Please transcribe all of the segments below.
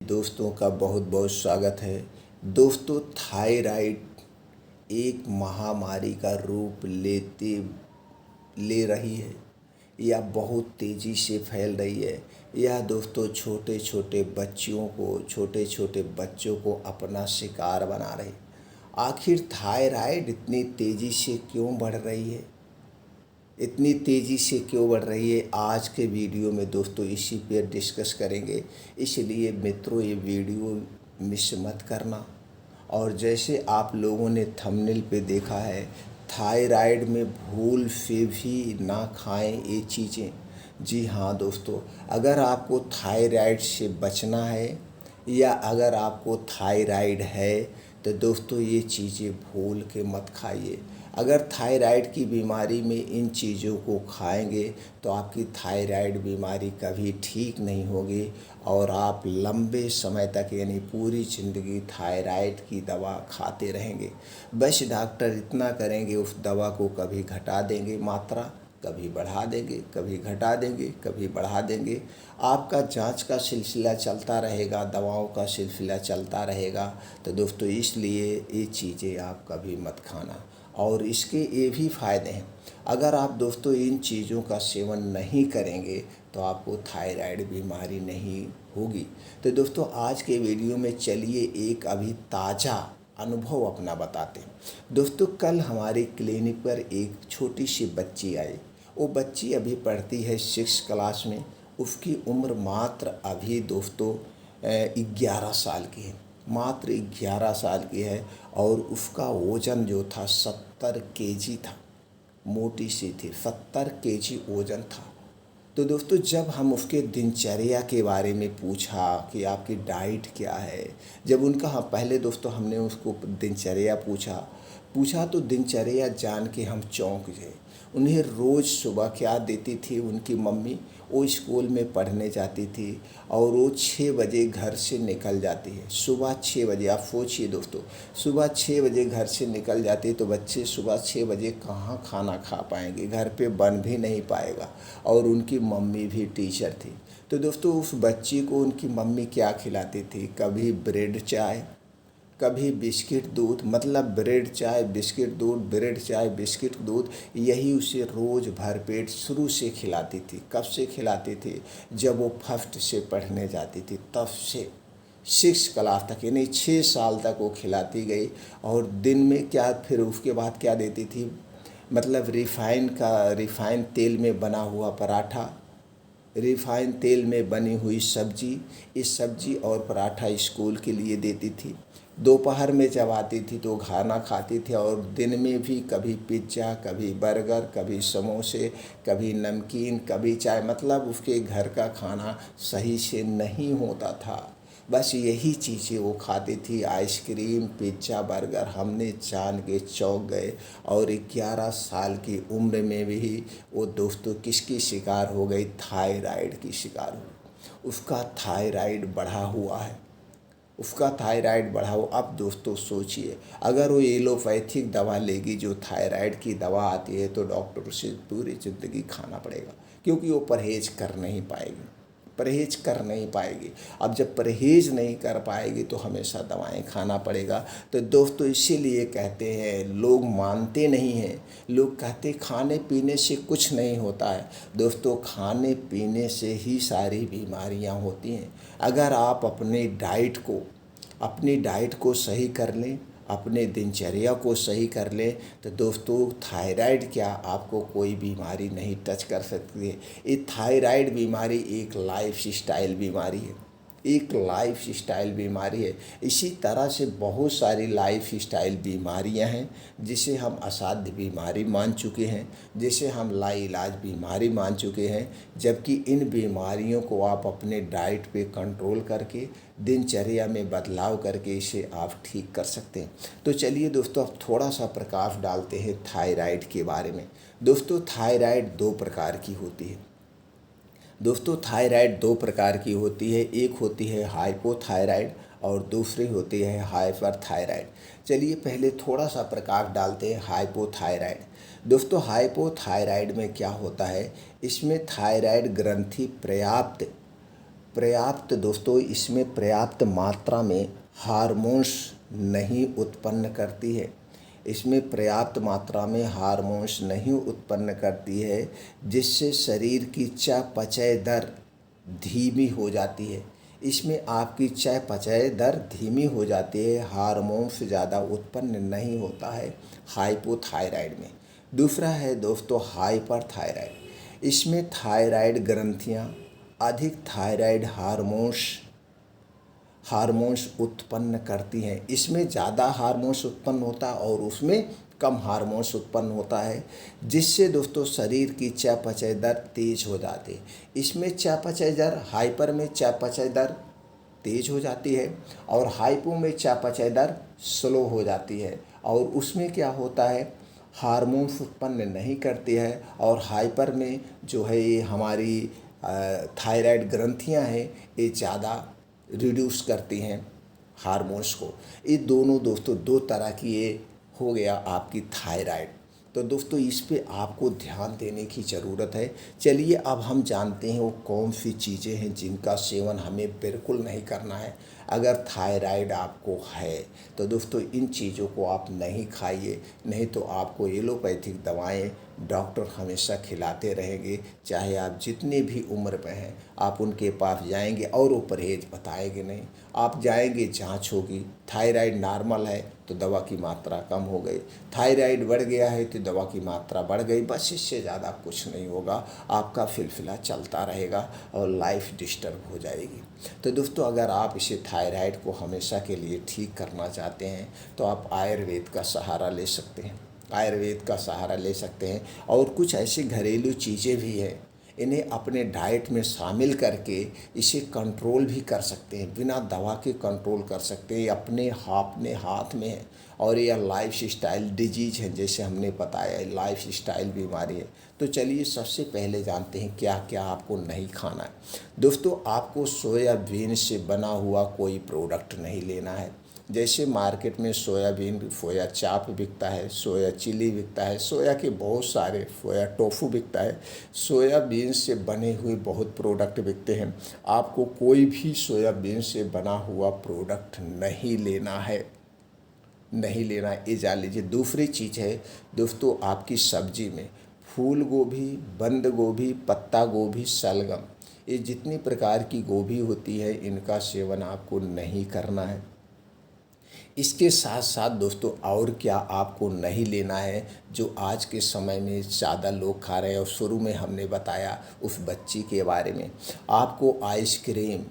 दोस्तों का बहुत बहुत स्वागत है। दोस्तों, थायराइड एक महामारी का रूप ले रही है या बहुत तेज़ी से फैल रही है। यह दोस्तों छोटे छोटे बच्चों को अपना शिकार बना रही। आखिर थायराइड इतनी तेज़ी से क्यों बढ़ रही है? इतनी तेज़ी से क्यों बढ़ रही है? आज के वीडियो में दोस्तों इसी पे डिस्कस करेंगे। इसलिए मित्रों, ये वीडियो मिस मत करना। और जैसे आप लोगों ने थंबनेल पे देखा है, थायराइड में भूल से भी ना खाएं ये चीज़ें। जी हाँ दोस्तों, अगर आपको थायराइड से बचना है या अगर आपको थायराइड है तो दोस्तों ये चीज़ें भूल के मत खाइए। अगर थायराइड की बीमारी में इन चीज़ों को खाएंगे तो आपकी थायराइड बीमारी कभी ठीक नहीं होगी और आप लंबे समय तक यानी पूरी ज़िंदगी थायराइड की दवा खाते रहेंगे। बस डॉक्टर इतना करेंगे, उस दवा को कभी घटा देंगे मात्रा, कभी बढ़ा देंगे, कभी घटा देंगे, कभी बढ़ा देंगे। आपका जांच का सिलसिला चलता रहेगा, दवाओं का सिलसिला चलता रहेगा। तो दोस्तों इसलिए ये चीज़ें आप कभी मत खाना। और इसके ये भी फ़ायदे हैं। अगर आप दोस्तों इन चीज़ों का सेवन नहीं करेंगे तो आपको थायराइड बीमारी नहीं होगी। तो दोस्तों आज के वीडियो में चलिए एक अभी ताज़ा अनुभव अपना बताते हैं। दोस्तों कल हमारे क्लिनिक पर एक छोटी सी बच्ची आई। वो बच्ची अभी पढ़ती है 6 क्लास में। उसकी उम्र मात्र अभी दोस्तों 11 साल की है, मात्र 11 साल की है। और उसका वज़न जो था 70 केजी था। मोटी सी थी, 70 केजी वज़न था। तो दोस्तों जब हम उसके दिनचर्या के बारे में पूछा कि आपकी डाइट क्या है, जब उनका पहले दोस्तों हमने उसको दिनचर्या पूछा तो दिनचर्या जान के हम चौंक गए। उन्हें रोज़ सुबह क्या देती थी उनकी मम्मी, वो स्कूल में पढ़ने जाती थी और वो 6 बजे घर से निकल जाती है। सुबह 6 बजे, आप सोचिए दोस्तों, सुबह 6 बजे घर से निकल जाती है तो बच्चे सुबह 6 बजे कहाँ खाना खा पाएंगे, घर पे बन भी नहीं पाएगा। और उनकी मम्मी भी टीचर थी। तो दोस्तों उस बच्ची को उनकी मम्मी क्या खिलाती थी? कभी ब्रेड चाय, कभी बिस्किट दूध, मतलब ब्रेड चाय बिस्किट दूध, ब्रेड चाय बिस्किट दूध, यही उसे रोज़ भरपेट शुरू से खिलाती थी। कब से खिलाती थी? जब वो फर्स्ट से पढ़ने जाती थी तब से 6 क्लास तक, यानी 6 साल तक वो खिलाती गई। और दिन में क्या, फिर उसके बाद क्या देती थी? मतलब रिफ़ाइन तेल में बना हुआ पराठा, रिफ़ाइन तेल में बनी हुई सब्जी, इस सब्जी और पराठा स्कूल के लिए देती थी। दोपहर में जब आती थी तो खाना खाती थी। और दिन में भी कभी पिज्ज़ा, कभी बर्गर, कभी समोसे, कभी नमकीन, कभी चाय, मतलब उसके घर का खाना सही से नहीं होता था। बस यही चीज़ें वो खाती थी, आइसक्रीम, पिज्ज़ा, बर्गर। हमने जान के चौंक गए। और 11 साल की उम्र में भी वो दोस्तों किसकी शिकार हो गई? थायराइड की शिकार हो गई। उसका थायराइड बढ़ा हुआ है, उसका थायराइड बढ़ा हुआ। अब दोस्तों सोचिए, अगर वो एलोपैथिक दवा लेगी, जो थायराइड की दवा आती है, तो डॉक्टर से पूरी ज़िंदगी खाना पड़ेगा, क्योंकि वो परहेज़ कर नहीं पाएगी, परहेज़ कर नहीं पाएगी। अब जब परहेज़ नहीं कर पाएगी तो हमेशा दवाएं खाना पड़ेगा। तो दोस्तों इसीलिए कहते हैं, लोग मानते नहीं हैं। लोग कहते खाने पीने से कुछ नहीं होता है। दोस्तों खाने पीने से ही सारी बीमारियां होती हैं। अगर आप अपनी डाइट को सही कर लें, अपने दिनचर्या को सही कर लें, तो दोस्तों थायराइड क्या, आपको कोई बीमारी नहीं टच कर सकती है। ये थायराइड बीमारी एक लाइफस्टाइल बीमारी है, एक लाइफस्टाइल बीमारी है। इसी तरह से बहुत सारी लाइफस्टाइल बीमारियां हैं जिसे हम असाध्य बीमारी मान चुके हैं, जिसे हम लाइलाज बीमारी मान चुके हैं। जबकि इन बीमारियों को आप अपने डाइट पे कंट्रोल करके, दिनचर्या में बदलाव करके इसे आप ठीक कर सकते हैं। तो चलिए दोस्तों अब थोड़ा सा प्रकाश डालते हैं थायराइड के बारे में। दोस्तों थायराइड 2 प्रकार की होती है। दोस्तों थायराइड 2 प्रकार की होती है। एक होती है हाइपोथायराइड और दूसरी होती है हाइपरथायराइड। चलिए पहले थोड़ा सा प्रकाश डालते हैं हाइपोथायराइड। दोस्तों हाइपोथायराइड में क्या होता है? इसमें थायराइड ग्रंथि पर्याप्त दोस्तों इसमें पर्याप्त मात्रा में हार्मोन्स नहीं उत्पन्न करती है। इसमें पर्याप्त मात्रा में हार्मोन्स नहीं उत्पन्न करती है, जिससे शरीर की चयापचय दर धीमी हो जाती है। इसमें आपकी चयापचय दर धीमी हो जाती है, हार्मोन्स ज़्यादा उत्पन्न नहीं होता है हाइपोथायराइड में। दूसरा है दोस्तों हाइपरथायराइड। इसमें थायराइड ग्रंथियाँ अधिक थायराइड हार्मोन्स उत्पन्न करती हैं। इसमें ज़्यादा हार्मोन्स उत्पन्न होता है और उसमें कम हार्मोन्स उत्पन्न होता है, जिससे दोस्तों शरीर की चयापचय दर तेज हो जाती है। इसमें चयापचय दर हाइपर में चयापचय दर तेज हो जाती है और हाइपो में चयापचय दर स्लो हो जाती है। और उसमें क्या होता है, हार्मोन्स उत्पन्न नहीं करती है। और हाइपर में जो है ये हमारी थायराइड ग्रंथियां हैं, ये ज़्यादा रिड्यूस करती हैं हार्मोन्स को। ये दोनों दोस्तों दो तरह की ये हो गया आपकी थायराइड। तो दोस्तों इस पे आपको ध्यान देने की ज़रूरत है। चलिए अब हम जानते हैं वो कौन सी चीज़ें हैं जिनका सेवन हमें बिल्कुल नहीं करना है। अगर थायराइड आपको है तो दोस्तों इन चीज़ों को आप नहीं खाइए, नहीं तो आपको एलोपैथिक दवाएं डॉक्टर हमेशा खिलाते रहेंगे। चाहे आप जितने भी उम्र में हैं आप उनके पास जाएंगे और वो परहेज बताएंगे नहीं। आप जाएंगे, जांच होगी, थायराइड नॉर्मल है तो दवा की मात्रा कम हो गई, थायराइड बढ़ गया है तो दवा की मात्रा बढ़ गई, बस इससे ज़्यादा कुछ नहीं होगा। आपका सिलसिला चलता रहेगा और लाइफ डिस्टर्ब हो जाएगी। तो दोस्तों अगर आप इसे थायराइड को हमेशा के लिए ठीक करना चाहते हैं तो आप आयुर्वेद का सहारा ले सकते हैं। आयुर्वेद का सहारा ले सकते हैं और कुछ ऐसी घरेलू चीज़ें भी हैं, इन्हें अपने डाइट में शामिल करके इसे कंट्रोल भी कर सकते हैं। बिना दवा के कंट्रोल कर सकते हैं, अपने हाथ में है। और यह लाइफ स्टाइल डिजीज़ है, जैसे हमने बताया लाइफ स्टाइल बीमारी है। तो चलिए सबसे पहले जानते हैं क्या क्या आपको नहीं खाना है। दोस्तों आपको सोयाबीन से बना हुआ कोई प्रोडक्ट नहीं लेना है। जैसे मार्केट में सोयाबीन सोया चाप बिकता है, सोया चिली बिकता है, सोया के बहुत सारे, सोया टोफू बिकता है, सोयाबीन से बने हुए बहुत प्रोडक्ट बिकते हैं। आपको कोई भी सोयाबीन से बना हुआ प्रोडक्ट नहीं लेना है, नहीं लेना है, ये जान लीजिए। दूसरी चीज़ है दोस्तों आपकी सब्जी में फूल गोभी, बंद गोभी, पत्ता गोभी, शलगम, ये जितनी प्रकार की गोभी होती है इनका सेवन आपको नहीं करना है। इसके साथ साथ दोस्तों और क्या आपको नहीं लेना है जो आज के समय में ज़्यादा लोग खा रहे हैं, और शुरू में हमने बताया उस बच्ची के बारे में। आपको ice cream,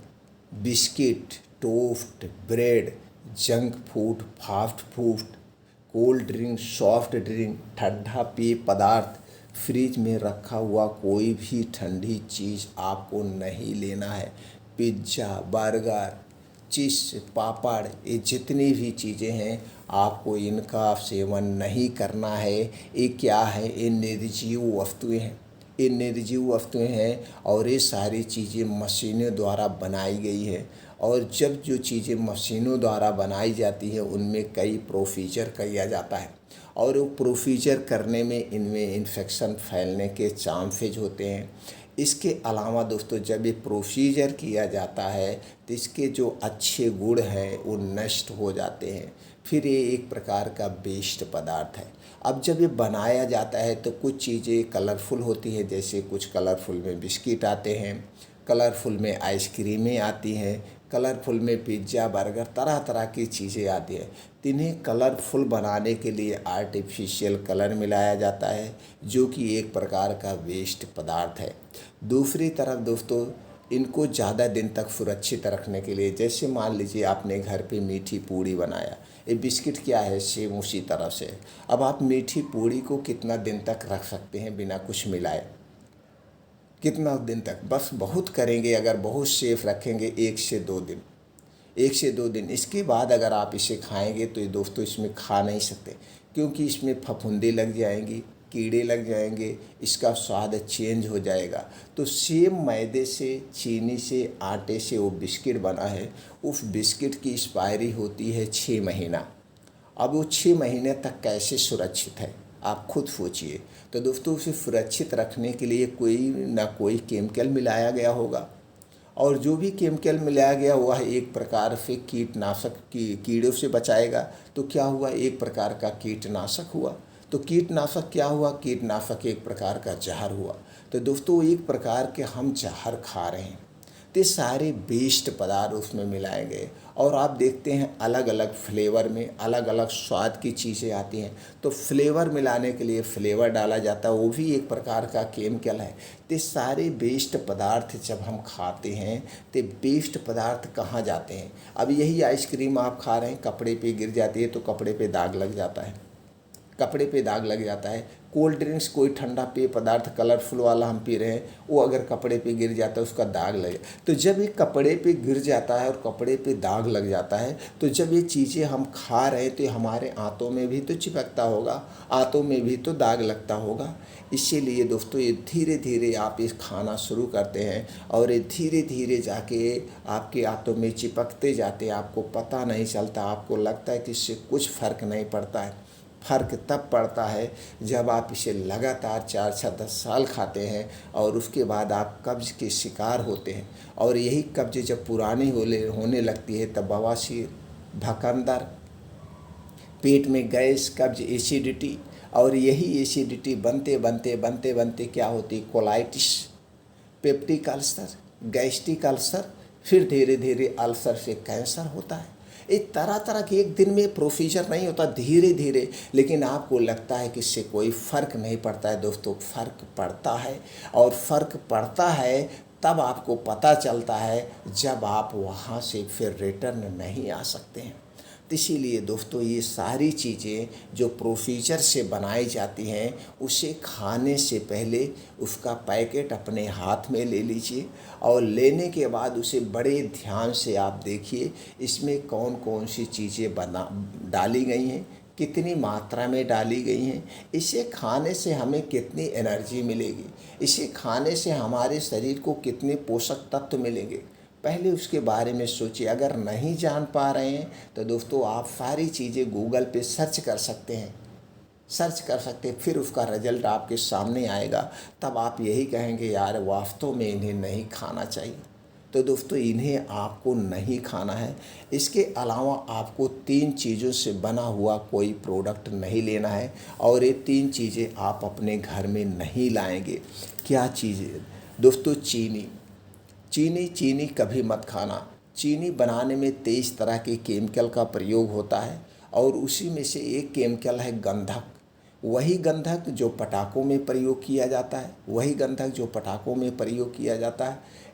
biscuit, toast, bread, junk food, fast food, cold drink, soft drink, ठंडा पेय पदार्थ, फ्रिज में रखा हुआ कोई भी ठंडी चीज़ आपको नहीं लेना है। पिज्ज़ा, बर्गर, चिप्स, पापड़, ये जितनी भी चीज़ें हैं आपको इनका सेवन नहीं करना है। ये क्या है, ये निर्जीव वस्तुएं हैं, ये निर्जीव वस्तुएं हैं और ये सारी चीज़ें मशीनों द्वारा बनाई गई है। और जब जो चीज़ें मशीनों द्वारा बनाई जाती है उनमें कई प्रोसीजर किया जाता है और वो प्रोसीजर करने में इनमें इन्फेक्शन फैलने के चांसेज होते हैं। इसके अलावा दोस्तों जब ये प्रोसीजर किया जाता है तो इसके जो अच्छे गुण हैं वो नष्ट हो जाते हैं, फिर ये एक प्रकार का वेस्ट पदार्थ है। अब जब ये बनाया जाता है तो कुछ चीज़ें कलरफुल होती हैं, जैसे कुछ कलरफुल में बिस्किट आते हैं, कलरफुल में आइसक्रीमें आती हैं, कलरफुल में पिज्ज़ा, बर्गर, तरह तरह की चीज़ें आती हैं। तो इन्हें कलरफुल बनाने के लिए आर्टिफिशियल कलर मिलाया जाता है जो कि एक प्रकार का वेस्ट पदार्थ है। दूसरी तरफ दोस्तों इनको ज़्यादा दिन तक सुरक्षित रखने के लिए, जैसे मान लीजिए आपने घर पे मीठी पूड़ी बनाया, ये बिस्किट क्या है, सेम उसी तरह से। अब आप मीठी पूड़ी को कितना दिन तक रख सकते हैं बिना कुछ मिलाए, कितना दिन तक, बस बहुत करेंगे अगर बहुत सेफ रखेंगे 1 से 2 दिन, 1 से 2 दिन। इसके बाद अगर आप इसे खाएंगे तो ये दोस्तों इसमें खा नहीं सकते, क्योंकि इसमें फफूंदी लग जाएंगी, कीड़े लग जाएंगे, इसका स्वाद चेंज हो जाएगा। तो सेम मैदे से, चीनी से, आटे से वो बिस्किट बना है, उस बिस्किट की एक्सपायरी होती है 6 महीना। अब वो 6 महीने तक कैसे सुरक्षित है आप खुद सोचिए। तो दोस्तों उसे सुरक्षित रखने के लिए कोई ना कोई केमिकल मिलाया गया होगा और जो भी केमिकल मिलाया गया वह एक प्रकार से कीटनाशक की कीड़ों से बचाएगा। तो क्या हुआ, एक प्रकार का कीटनाशक हुआ। तो कीटनाशक क्या हुआ, कीटनाशक एक प्रकार का जहर हुआ। तो दोस्तों एक प्रकार के हम जहर खा रहे हैं। तो सारे वेस्ट पदार्थ उसमें मिलाए गए और आप देखते हैं अलग अलग फ्लेवर में अलग अलग स्वाद की चीज़ें आती हैं। तो फ्लेवर मिलाने के लिए फ्लेवर डाला जाता है, वो भी एक प्रकार का केमिकल है। तो सारे वेस्ट पदार्थ जब हम खाते हैं तो वेस्ट पदार्थ कहाँ जाते हैं। अब यही आइसक्रीम आप खा रहे हैं, कपड़े पे गिर जाती है तो कपड़े पे दाग लग जाता है, कपड़े पे दाग लग जाता है। कोल्ड ड्रिंक्स कोई ठंडा पेय पदार्थ कलरफुल वाला हम पी रहे हैं, वो अगर कपड़े पे गिर जाता है उसका दाग लगे। तो जब ये कपड़े पे गिर जाता है और कपड़े पे दाग लग जाता है, तो जब ये चीज़ें हम खा रहे हैं तो हमारे आंतों में भी तो चिपकता होगा, आंतों में भी तो दाग लगता होगा। इसीलिए दोस्तों ये धीरे धीरे आप इस खाना शुरू करते हैं और ये धीरे धीरे जाके आपके आंतों में चिपकते जाते हैं, आपको पता नहीं चलता, आपको लगता है कि इससे कुछ फ़र्क नहीं पड़ता है। फ़र्क तब पड़ता है जब आप इसे लगातार 4 से 10 साल खाते हैं और उसके बाद आप कब्ज़ के शिकार होते हैं। और यही कब्ज़ जब पुरानी होने लगती है तब बवासीर, भकंदर, पेट में गैस, कब्ज़, एसिडिटी, और यही एसिडिटी बनते बनते बनते बनते क्या होती, colitis, peptic ulcer, gastric ulcer, फिर धीरे धीरे अल्सर से कैंसर होता है। एक तरह तरह के एक दिन में प्रोसीजर नहीं होता, धीरे धीरे, लेकिन आपको लगता है कि इससे कोई फ़र्क नहीं पड़ता है। दोस्तों फ़र्क पड़ता है, और फ़र्क पड़ता है तब आपको पता चलता है जब आप वहाँ से फिर रिटर्न नहीं आ सकते हैं। तो इसीलिए दोस्तों ये सारी चीज़ें जो प्रोसीजर से बनाई जाती हैं, उसे खाने से पहले उसका पैकेट अपने हाथ में ले लीजिए और लेने के बाद उसे बड़े ध्यान से आप देखिए इसमें कौन कौन सी चीज़ें डाली गई हैं, कितनी मात्रा में डाली गई हैं, इसे खाने से हमें कितनी एनर्जी मिलेगी, इसे खाने से हमारे शरीर को कितने पोषक तत्व मिलेंगे, पहले उसके बारे में सोचिए। अगर नहीं जान पा रहे हैं तो दोस्तों आप सारी चीज़ें गूगल पे सर्च कर सकते हैं, फिर उसका रिजल्ट आपके सामने आएगा। तब आप यही कहेंगे यार वास्तव में इन्हें नहीं खाना चाहिए। तो दोस्तों इन्हें आपको नहीं खाना है। इसके अलावा आपको 3 चीज़ों से बना हुआ कोई प्रोडक्ट नहीं लेना है, और ये 3 चीज़ें आप अपने घर में नहीं लाएंगे। क्या चीज़ें दोस्तों, चीनी कभी मत खाना। चीनी बनाने में 23 तरह के केमिकल का प्रयोग होता है, और उसी में से एक केमिकल है गंधक। वही गंधक जो पटाखों में प्रयोग किया जाता है,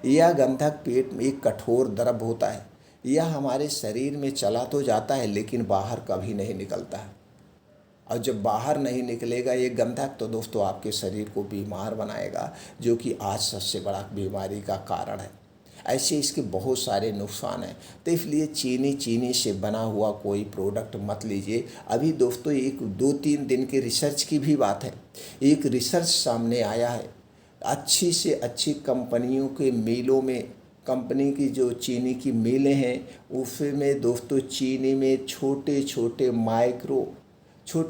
यह गंधक पेट में एक कठोर द्रव होता है। यह हमारे शरीर में चला तो जाता है लेकिन बाहर कभी नहीं निकलता है, और जब बाहर नहीं निकलेगा ये गंधक तो दोस्तों आपके शरीर को बीमार बनाएगा, जो कि आज सबसे बड़ा बीमारी का कारण है। ऐसे इसके बहुत सारे नुकसान हैं। तो इसलिए चीनी से बना हुआ कोई प्रोडक्ट मत लीजिए। अभी दोस्तों एक 2-3 दिन के रिसर्च की भी बात है। एक रिसर्च सामने आया है, अच्छी से अच्छी कंपनियों के मिलों में, कंपनी की जो चीनी की मिलें हैं उसमें दोस्तों चीनी में छोटे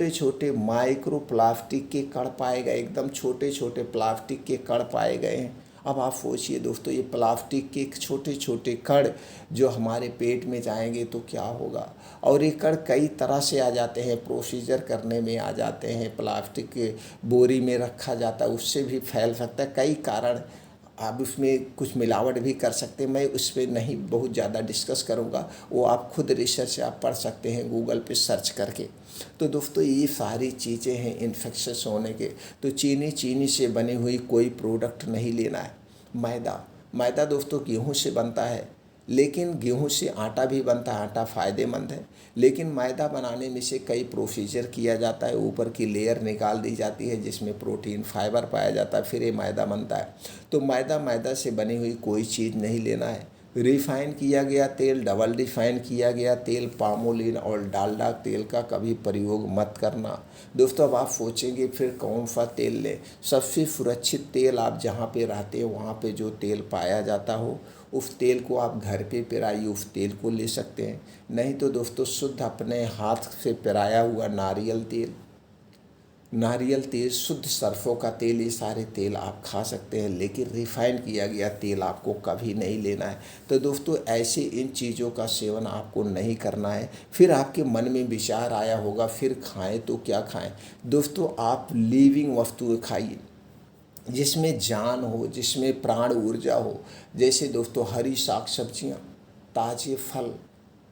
छोटे माइक्रो प्लास्टिक के कण पाए गए, एकदम छोटे छोटे प्लास्टिक के कण पाए गए हैं। अब आप सोचिए दोस्तों, ये प्लास्टिक के छोटे छोटे कण जो हमारे पेट में जाएंगे तो क्या होगा। और ये कण कई तरह से आ जाते हैं, प्रोसीजर करने में आ जाते हैं, प्लास्टिक के बोरी में रखा जाता है उससे भी फैल सकता है, कई कारण। आप उसमें कुछ मिलावट भी कर सकते हैं, मैं उस पर नहीं बहुत ज़्यादा डिस्कस करूँगा, वो आप खुद रिसर्च आप पढ़ सकते हैं गूगल पे सर्च करके। तो दोस्तों ये सारी चीज़ें हैं इन्फेक्शस होने के। तो चीनी से बनी हुई कोई प्रोडक्ट नहीं लेना है। मैदा दोस्तों गेहूँ से बनता है, लेकिन गेहूँ से आटा भी बनता है, आटा फ़ायदेमंद है, लेकिन मैदा बनाने में से कई प्रोसीजर किया जाता है, ऊपर की लेयर निकाल दी जाती है जिसमें प्रोटीन फाइबर पाया जाता है, फिर ये मैदा बनता है। तो मैदा से बनी हुई कोई चीज़ नहीं लेना है। रिफ़ाइन किया गया तेल, डबल रिफ़ाइन किया गया तेल, पामोलिन और डालडा तेल का कभी प्रयोग मत करना। दोस्तों अब आप सोचेंगे फिर कौन सा तेल लें। सबसे सुरक्षित तेल आप जहाँ पे रहते हैं वहाँ पे जो तेल पाया जाता हो उस तेल को आप घर पे पेराइए, उस तेल को ले सकते हैं। नहीं तो दोस्तों शुद्ध अपने हाथ से पेराया हुआ नारियल तेल, नारियल तेल, शुद्ध सरसों का तेल, ये सारे तेल आप खा सकते हैं, लेकिन रिफ़ाइन किया गया तेल आपको कभी नहीं लेना है। तो दोस्तों ऐसे इन चीज़ों का सेवन आपको नहीं करना है। फिर आपके मन में विचार आया होगा फिर खाएं तो क्या खाएं। दोस्तों आप लिविंग वस्तुएं खाइए जिसमें जान हो, जिसमें प्राण ऊर्जा हो। जैसे दोस्तों हरी साग सब्जियाँ, ताज़े फल,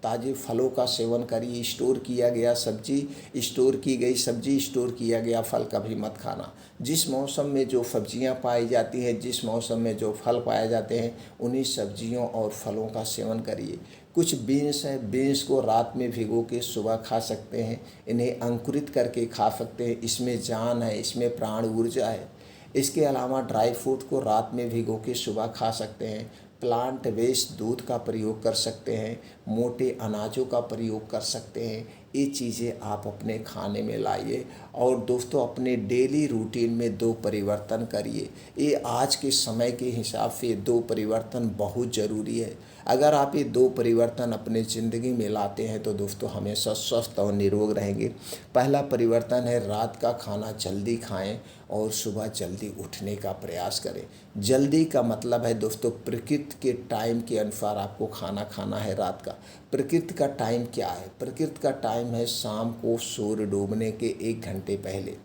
ताज़े फलों का सेवन करिए। स्टोर किया गया सब्जी, स्टोर की गई सब्जी, स्टोर किया गया फल कभी मत खाना। जिस मौसम में जो सब्जियां पाई जाती हैं, जिस मौसम में जो फल पाए जाते हैं, उन्हीं सब्जियों और फलों का सेवन करिए। कुछ बीन्स हैं, बीन्स को रात में भिगो के सुबह खा सकते हैं, इन्हें अंकुरित करके खा सकते हैं। इसमें जान है, इसमें प्राण ऊर्जा है। इसके अलावा ड्राई फ्रूट को रात में भिगो के सुबह खा सकते हैं। प्लांट बेस्ड दूध का प्रयोग कर सकते हैं, मोटे अनाजों का प्रयोग कर सकते हैं। ये चीज़ें आप अपने खाने में लाइए और दोस्तों अपने डेली रूटीन में दो परिवर्तन करिए। ये आज के समय के हिसाब से दो परिवर्तन बहुत ज़रूरी है। अगर आप ये दो परिवर्तन अपने ज़िंदगी में लाते हैं तो दोस्तों हमेशा स्वस्थ और निरोग रहेंगे। पहला परिवर्तन है रात का खाना जल्दी खाएं और सुबह जल्दी उठने का प्रयास करें। जल्दी का मतलब है दोस्तों प्रकृति के टाइम के अनुसार आपको खाना खाना है रात का। प्रकृति का टाइम क्या है? प्रकृति का टाइम है शाम को सूर्य डूबने के 1 घंटे पहले।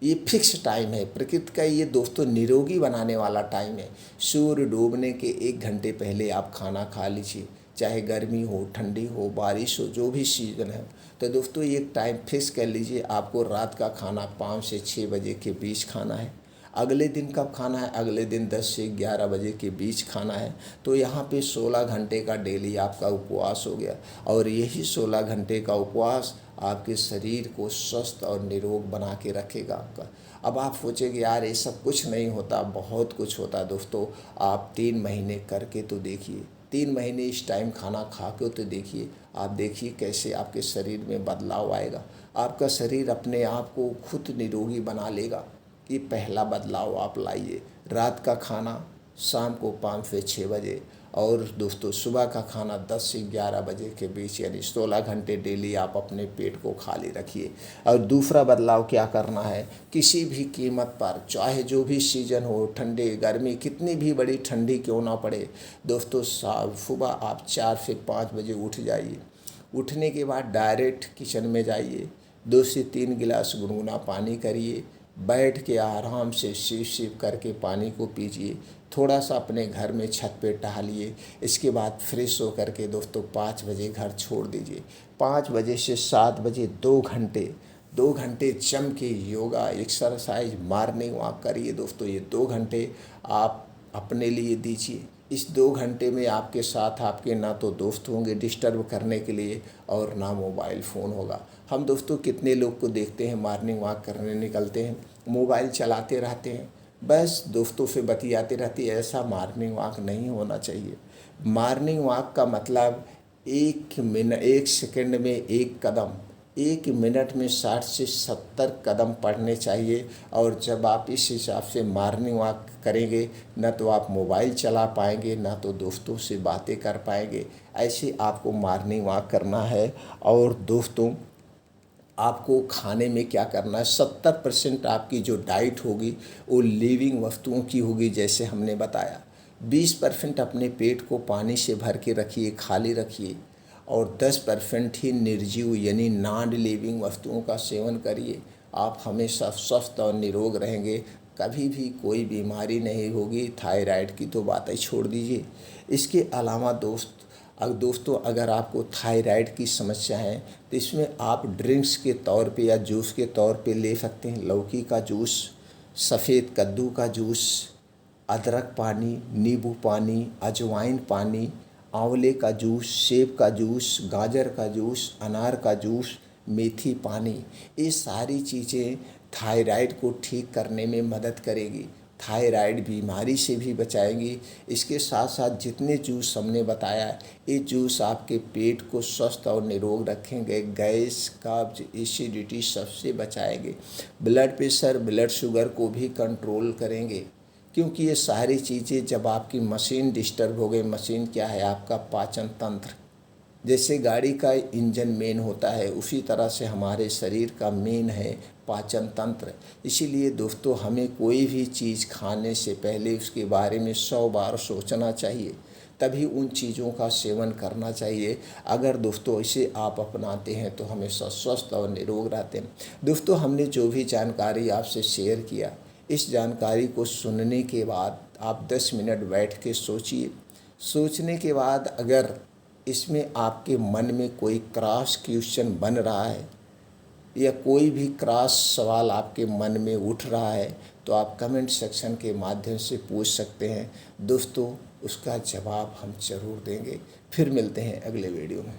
ये फिक्स टाइम है प्रकृति का, ये दोस्तों निरोगी बनाने वाला टाइम है। सूर्य डूबने के 1 घंटे पहले आप खाना खा लीजिए, चाहे गर्मी हो, ठंडी हो, बारिश हो, जो भी सीज़न है। तो दोस्तों ये एक टाइम फिक्स कर लीजिए, आपको रात का खाना 5 से 6 बजे के बीच खाना है। अगले दिन कब खाना है? अगले दिन 10 से 11 बजे के बीच खाना है। तो यहाँ पे 16 घंटे का डेली आपका उपवास हो गया और यही 16 घंटे का उपवास आपके शरीर को स्वस्थ और निरोग बना के रखेगा आपका। अब आप सोचेंगे यार ये सब कुछ नहीं होता, बहुत कुछ होता। दोस्तों आप 3 महीने करके तो देखिए, 3 महीने इस टाइम खाना खा के तो देखिए, आप देखिए कैसे आपके शरीर में बदलाव आएगा। आपका शरीर अपने आप को खुद निरोगी बना लेगा। ये पहला बदलाव आप लाइए। रात का खाना शाम को 5 से 6 बजे और दोस्तों सुबह का खाना 10 से 11 बजे के बीच, यानी 16 घंटे डेली आप अपने पेट को खाली रखिए। और दूसरा बदलाव क्या करना है? किसी भी कीमत पर, चाहे जो भी सीज़न हो, ठंडी गर्मी कितनी भी बड़ी ठंडी क्यों ना पड़े, दोस्तों सुबह आप 4 से 5 बजे उठ जाइए। उठने के बाद डायरेक्ट किचन में जाइए, 2 से 3 गिलास गुनगुना पानी करिए, बैठ के आराम से सिप सिप करके पानी को पीजिए। थोड़ा सा अपने घर में छत पे टहलिए। इसके बाद फ्रेश हो करके दोस्तों 5 बजे घर छोड़ दीजिए। 5 बजे से 7 बजे 2 घंटे जम के योगा, एक्सरसाइज, मॉर्निंग वॉक करिए। दोस्तों ये 2 घंटे आप अपने लिए दीजिए। इस 2 घंटे में आपके साथ आपके ना तो दोस्त होंगे डिस्टर्ब करने के लिए और ना मोबाइल फ़ोन होगा। हम दोस्तों कितने लोग को देखते हैं मॉर्निंग वॉक करने निकलते हैं, मोबाइल चलाते रहते हैं, बस दोस्तों से बतियाते रहते हैं। ऐसा मॉर्निंग वॉक नहीं होना चाहिए। मॉर्निंग वॉक का मतलब 1 सेकंड में 1 कदम, 1 मिनट में 60 से 70 कदम पड़ने चाहिए। और जब आप इस हिसाब से मॉर्निंग वॉक करेंगे, ना तो आप मोबाइल चला पाएंगे, ना तो दोस्तों से बातें कर पाएंगे। ऐसे आपको मॉर्निंग वॉक करना है। और दोस्तों आपको खाने में क्या करना है, 70% आपकी जो डाइट होगी वो लिविंग वस्तुओं की होगी जैसे हमने बताया। 20% अपने पेट को पानी से भर के रखिए, खाली रखिए। और 10% ही निर्जीव यानी नॉन लिविंग वस्तुओं का सेवन करिए। आप हमेशा स्वस्थ और निरोग रहेंगे, कभी भी कोई बीमारी नहीं होगी। थायराइड की तो बात ही छोड़ दीजिए। इसके अलावा दोस्तों अगर आपको थायराइड की समस्या है तो इसमें आप ड्रिंक्स के तौर पे या जूस के तौर पे ले सकते हैं। लौकी का जूस, सफ़ेद कद्दू का जूस, अदरक पानी, नींबू पानी, अजवाइन पानी, आंवले का जूस, सेब का जूस, गाजर का जूस, अनार का जूस, मेथी पानी। ये सारी चीज़ें थायराइड को ठीक करने में मदद करेगी, थायराइड बीमारी से भी बचाएंगी। इसके साथ साथ जितने जूस हमने बताया, ये जूस आपके पेट को स्वस्थ और निरोग रखेंगे, गैस, कब्ज, एसिडिटी सबसे बचाएंगे, ब्लड प्रेशर, ब्लड शुगर को भी कंट्रोल करेंगे। क्योंकि ये सारी चीज़ें जब आपकी मशीन डिस्टर्ब हो गई, मशीन क्या है? आपका पाचन तंत्र। जैसे गाड़ी का इंजन मेन होता है, उसी तरह से हमारे शरीर का मेन है पाचन तंत्र। इसीलिए दोस्तों हमें कोई भी चीज़ खाने से पहले उसके बारे में 100 बार सोचना चाहिए, तभी उन चीज़ों का सेवन करना चाहिए। अगर दोस्तों इसे आप अपनाते हैं तो हमेशा स्वस्थ और निरोग रहते हैं। दोस्तों हमने जो भी जानकारी आपसे शेयर किया, इस जानकारी को सुनने के बाद आप 10 मिनट बैठ के सोचिए। सोचने के बाद अगर इसमें आपके मन में कोई क्रॉस क्वेश्चन बन रहा है या कोई भी क्रॉस सवाल आपके मन में उठ रहा है तो आप कमेंट सेक्शन के माध्यम से पूछ सकते हैं। दोस्तों उसका जवाब हम ज़रूर देंगे। फिर मिलते हैं अगले वीडियो में।